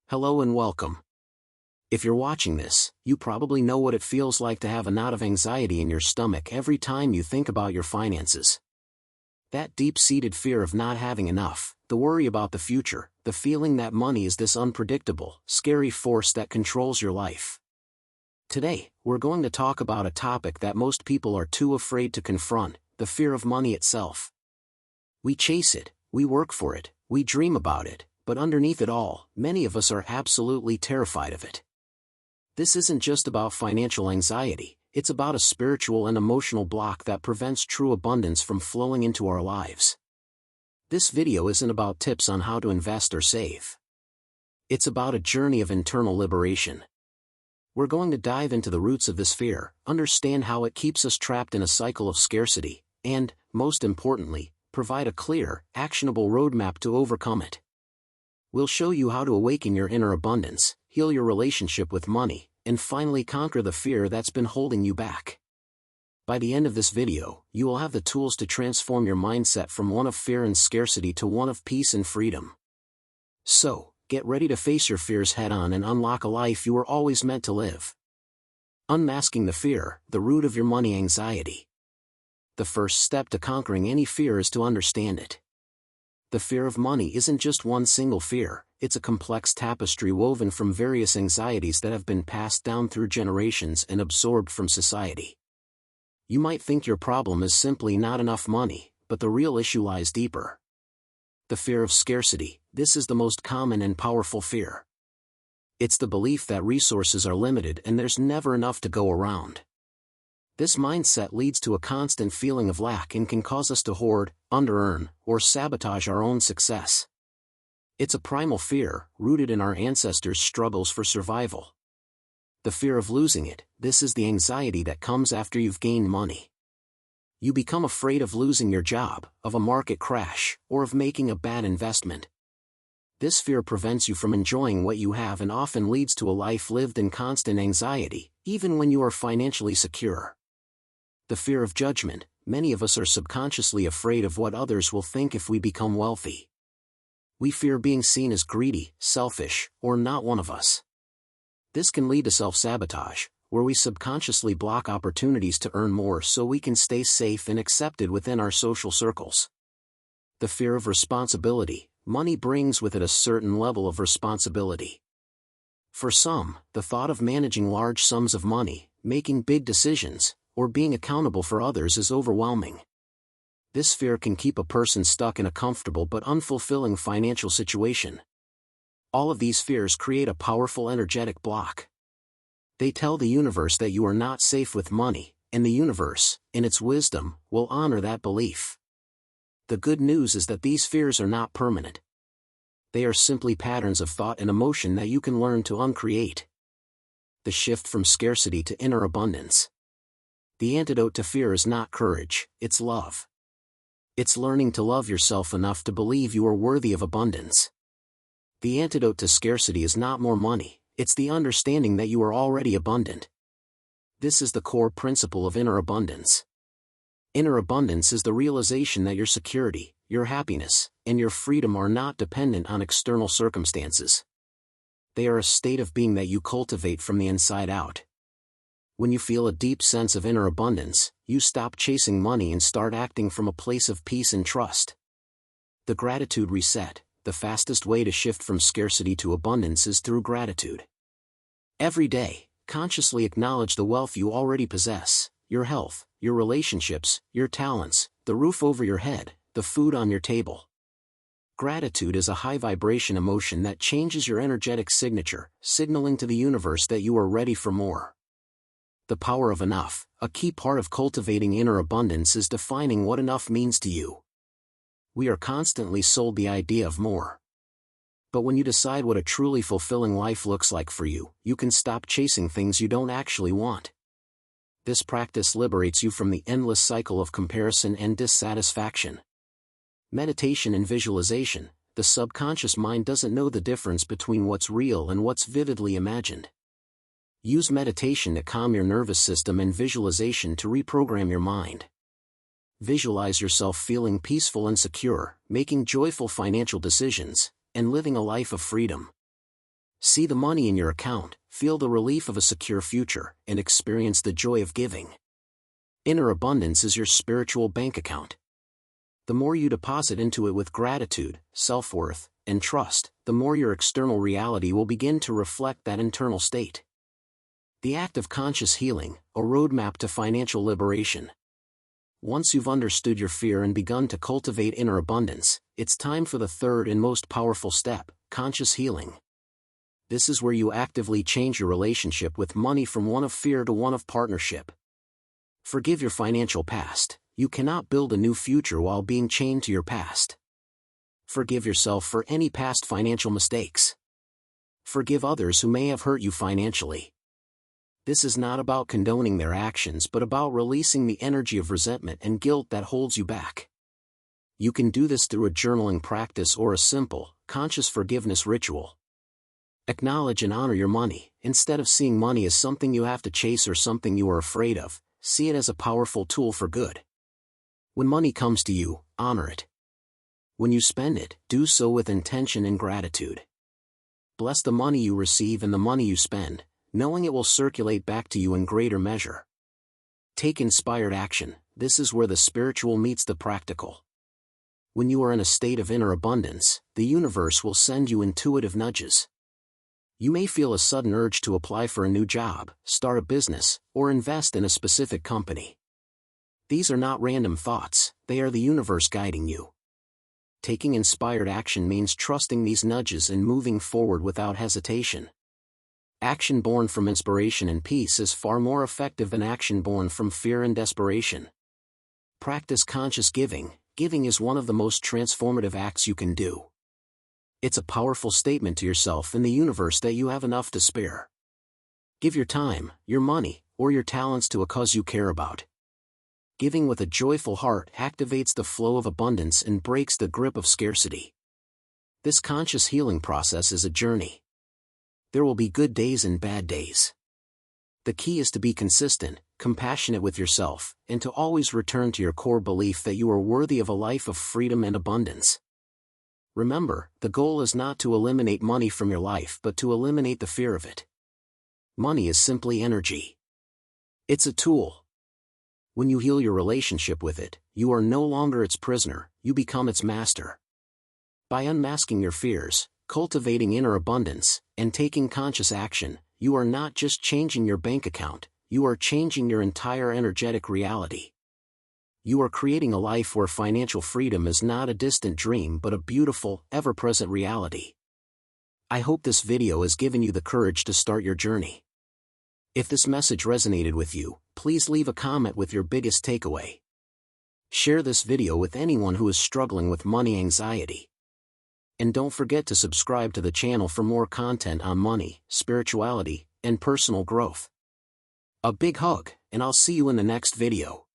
Hello and welcome. If you're watching this, you probably know what it feels like to have a knot of anxiety in your stomach every time you think about your finances. That deep-seated fear of not having enough, the worry about the future, the feeling that money is this unpredictable, scary force that controls your life. Today, we're going to talk about a topic that most people are too afraid to confront, the fear of money itself. We chase it, we work for it, we dream about it, but underneath it all, many of us are absolutely terrified of it. This isn't just about financial anxiety, it's about a spiritual and emotional block that prevents true abundance from flowing into our lives. This video isn't about tips on how to invest or save. It's about a journey of internal liberation. We're going to dive into the roots of this fear, understand how it keeps us trapped in a cycle of scarcity, and, most importantly, provide a clear, actionable roadmap to overcome it. We'll show you how to awaken your inner abundance, heal your relationship with money, and finally conquer the fear that's been holding you back. By the end of this video, you will have the tools to transform your mindset from one of fear and scarcity to one of peace and freedom. So, get ready to face your fears head-on and unlock a life you were always meant to live. Unmasking the fear, the root of your money anxiety. The first step to conquering any fear is to understand it. The fear of money isn't just one single fear, it's a complex tapestry woven from various anxieties that have been passed down through generations and absorbed from society. You might think your problem is simply not enough money, but the real issue lies deeper. The fear of scarcity, this is the most common and powerful fear. It's the belief that resources are limited and there's never enough to go around. This mindset leads to a constant feeling of lack and can cause us to hoard, under-earn, or sabotage our own success. It's a primal fear, rooted in our ancestors' struggles for survival. The fear of losing it, this is the anxiety that comes after you've gained money. You become afraid of losing your job, of a market crash, or of making a bad investment. This fear prevents you from enjoying what you have and often leads to a life lived in constant anxiety, even when you are financially secure. The fear of judgment, many of us are subconsciously afraid of what others will think if we become wealthy. We fear being seen as greedy, selfish, or not one of us. This can lead to self-sabotage, where we subconsciously block opportunities to earn more so we can stay safe and accepted within our social circles. The fear of responsibility, money brings with it a certain level of responsibility. For some, the thought of managing large sums of money, making big decisions, or being accountable for others is overwhelming. This fear can keep a person stuck in a comfortable but unfulfilling financial situation. All of these fears create a powerful energetic block. They tell the universe that you are not safe with money, and the universe, in its wisdom, will honor that belief. The good news is that these fears are not permanent. They are simply patterns of thought and emotion that you can learn to uncreate. The shift from scarcity to inner abundance. The antidote to fear is not courage, it's love. It's learning to love yourself enough to believe you are worthy of abundance. The antidote to scarcity is not more money, it's the understanding that you are already abundant. This is the core principle of inner abundance. Inner abundance is the realization that your security, your happiness, and your freedom are not dependent on external circumstances. They are a state of being that you cultivate from the inside out. When you feel a deep sense of inner abundance, you stop chasing money and start acting from a place of peace and trust. The gratitude reset, the fastest way to shift from scarcity to abundance is through gratitude. Every day, consciously acknowledge the wealth you already possess, your health, your relationships, your talents, the roof over your head, the food on your table. Gratitude is a high-vibration emotion that changes your energetic signature, signaling to the universe that you are ready for more. The power of enough, a key part of cultivating inner abundance is defining what enough means to you. We are constantly sold the idea of more. But when you decide what a truly fulfilling life looks like for you, you can stop chasing things you don't actually want. This practice liberates you from the endless cycle of comparison and dissatisfaction. Meditation and visualization, the subconscious mind doesn't know the difference between what's real and what's vividly imagined. Use meditation to calm your nervous system and visualization to reprogram your mind. Visualize yourself feeling peaceful and secure, making joyful financial decisions, and living a life of freedom. See the money in your account, feel the relief of a secure future, and experience the joy of giving. Inner abundance is your spiritual bank account. The more you deposit into it with gratitude, self-worth, and trust, the more your external reality will begin to reflect that internal state. The act of conscious healing, a roadmap to financial liberation. Once you've understood your fear and begun to cultivate inner abundance, it's time for the third and most powerful step, conscious healing. This is where you actively change your relationship with money from one of fear to one of partnership. Forgive your financial past. You cannot build a new future while being chained to your past. Forgive yourself for any past financial mistakes. Forgive others who may have hurt you financially. This is not about condoning their actions but about releasing the energy of resentment and guilt that holds you back. You can do this through a journaling practice or a simple, conscious forgiveness ritual. Acknowledge and honor your money. Instead of seeing money as something you have to chase or something you are afraid of, see it as a powerful tool for good. When money comes to you, honor it. When you spend it, do so with intention and gratitude. Bless the money you receive and the money you spend, knowing it will circulate back to you in greater measure. Take inspired action. This is where the spiritual meets the practical. When you are in a state of inner abundance, the universe will send you intuitive nudges. You may feel a sudden urge to apply for a new job, start a business, or invest in a specific company. These are not random thoughts, they are the universe guiding you. Taking inspired action means trusting these nudges and moving forward without hesitation. Action born from inspiration and peace is far more effective than action born from fear and desperation. Practice conscious giving. Giving is one of the most transformative acts you can do. It's a powerful statement to yourself and the universe that you have enough to spare. Give your time, your money, or your talents to a cause you care about. Giving with a joyful heart activates the flow of abundance and breaks the grip of scarcity. This conscious healing process is a journey. There will be good days and bad days. The key is to be consistent, compassionate with yourself, and to always return to your core belief that you are worthy of a life of freedom and abundance. Remember, the goal is not to eliminate money from your life but to eliminate the fear of it. Money is simply energy. It's a tool. When you heal your relationship with it, you are no longer its prisoner, you become its master. By unmasking your fears, cultivating inner abundance, and taking conscious action, you are not just changing your bank account, you are changing your entire energetic reality. You are creating a life where financial freedom is not a distant dream but a beautiful, ever-present reality. I hope this video has given you the courage to start your journey. If this message resonated with you, please leave a comment with your biggest takeaway. Share this video with anyone who is struggling with money anxiety. And don't forget to subscribe to the channel for more content on money, spirituality, and personal growth. A big hug, and I'll see you in the next video.